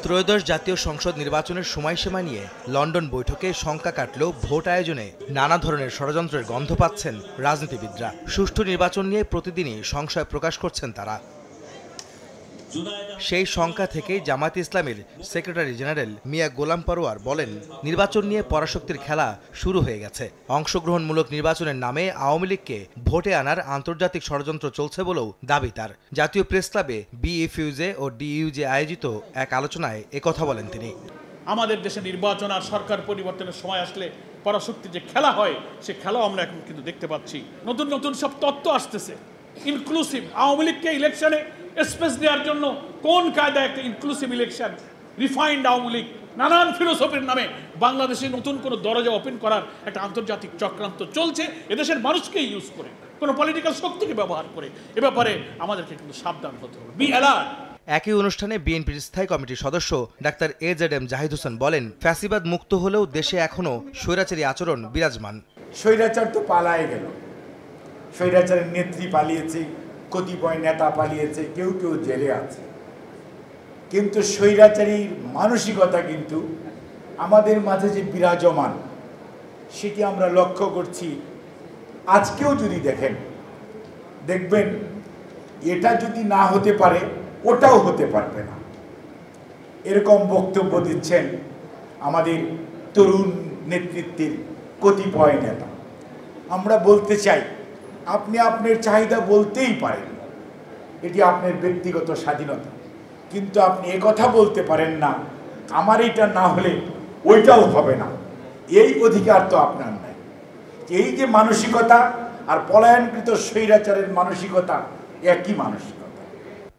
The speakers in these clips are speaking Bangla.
ত্রয়োদশ জাতীয় সংসদ নির্বাচনের সময়সীমা নিয়ে লন্ডন বৈঠকে শঙ্কা কাটলেও ভোট আয়োজনে নানা ধরনের ষড়যন্ত্রের গন্ধ পাচ্ছেন রাজনীতিবিদরা। সুষ্ঠু নির্বাচন নিয়ে প্রতিদিনই সংশয় প্রকাশ করছেন তারা। সেই শঙ্কা থেকেই জামায়াতে ইসলামীর সেক্রেটারি জেনারেল মিয়া গোলাম পরোয়ার বলেন, নির্বাচন নিয়ে পরাশক্তির খেলা শুরু হয়ে গেছে। অংশগ্রহণমূলক নির্বাচনের নামে আওয়ামী লীগকে ভোটে আনার আন্তর্জাতিক ষড়যন্ত্র চলছে বলেও দাবি তার। জাতীয় প্রেস ক্লাবে বিএফইউজে ও ডিইউজে আয়োজিত এক আলোচনায় একথা বলেন তিনি। আমাদের দেশে নির্বাচন আর সরকার পরিবর্তনের সময় আসলে পরাশক্তির যে খেলা হয়, সে খেলাও আমরা এখন কিন্তু দেখতে পাচ্ছি। নতুন নতুন সব তত্ত্ব আসতেছে, ইনক্লুসিভ। আওয়ামী লীগকে ইলেকশনে স্পেস দেওয়ার জন্য কোন কায়দায় একটা inclusive election, refined Awami League, নানান ফিলোসফির নামে বাংলাদেশে নতুন কোনো দরজা ওপেন করার একটা আন্তর্জাতিক চক্রান্ত চলছে, এদেশের মানুষকে ইউজ করে, কোনো পলিটিক্যাল শক্তিকে ব্যবহার করে। এ ব্যাপারে আমাদেরকে কিন্তু সাবধান হতে হবে, বি অ্যালার্ট। একই অনুষ্ঠানে বিএনপির স্থায়ী কমিটির সদস্য ডাক্তার AZM জাহিদ হোসেন বলেন, ফ্যাসিবাদ মুক্ত হলেও দেশে এখনো স্বৈরাচারী আচরণ বিরাজমান। স্বৈরাচার তো পালায় গেল, স্বৈরাচারের নেত্রী পালিয়েছে, কতিপয় নেতা পালিয়েছে, কেউ কেউ জেলে আছে, কিন্তু স্বৈরাচারীর মানসিকতা কিন্তু আমাদের মাঝে যে বিরাজমান, সেটি আমরা লক্ষ্য করছি। আজকেও যদি দেখবেন এটা যদি না হতে পারে ওটাও হতে পারবে না, এরকম বক্তব্য দিচ্ছেন আমাদের তরুণ নেতৃত্বের কতিপয় নেতা। আমরা বলতে চাই, আপনি আপনার চাহিদা বলতেই পারেন, এটি আপনার ব্যক্তিগত স্বাধীনতা, কিন্তু আপনি একথা বলতে পারেন না আমার এটা না হলে ওইটাও হবে না। এই অধিকার তো আপনার নাই। এই যে মানসিকতা আর পলায়নকৃত স্বৈরাচারের মানসিকতা একই মানসিকতা।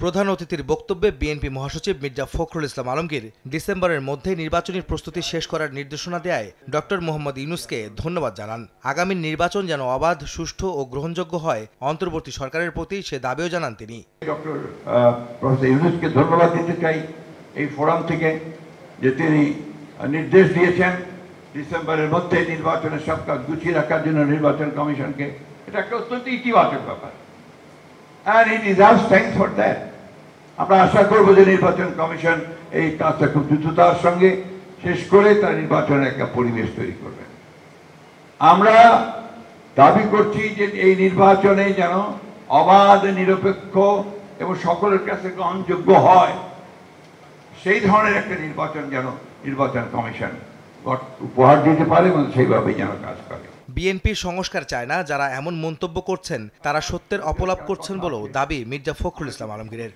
প্রধান অতিথির বক্তব্যে বিএনপি মহাসচিব মির্জা ফখরুল ইসলাম আলমগীর ডিসেম্বরের মধ্যে নির্বাচনী প্রস্তুতি শেষ করার নির্দেশনা দেয় ডক্টর মোহাম্মদ ইউনূসকে ধন্যবাদ জানান। আগামী নির্বাচন যেন অবাধ, সুষ্ঠু ও গ্রহণযোগ্য হয়, অন্তর্বর্তী সরকারের প্রতি সে দাবিও জানান তিনি। ডক্টর প্রফেসর ইউনূসকে ধন্যবাদ দিতে চাই এই ফোরাম থেকে, যে তিনি নির্দেশ দিয়েছেন ডিসেম্বরের মধ্যে নির্বাচনের সব কাজ গুছিয়ে রাখার জন্য নির্বাচন কমিশনকে। এটা একটা অত্যন্ত ইতিবাচক ব্যাপার। And he deserves thanks for that. আমরা আশা করবো যে নির্বাচন কমিশন এই কাজটা খুব দ্রুততার সঙ্গে শেষ করে তার নির্বাচনের একটা পরিবেশ তৈরি করবে। আমরা দাবি করছি যে এই নির্বাচনে যেন অবাধ, নিরপেক্ষ এবং সকলের কাছে গ্রহণযোগ্য হয়, সেই ধরনের একটা নির্বাচন যেন নির্বাচন কমিশন উপহার দিতে পারে এবং সেইভাবেই যেন কাজ করে। বিএনপি সংস্কার চায় না, যারা এমন মন্তব্য করছেন তারা সত্যের অপলাপ করছেন বলেও দাবি মির্জা ফখরুল ইসলাম আলমগীরের।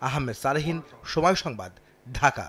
আহমেদ সালেহীন, সময় সংবাদ, ঢাকা।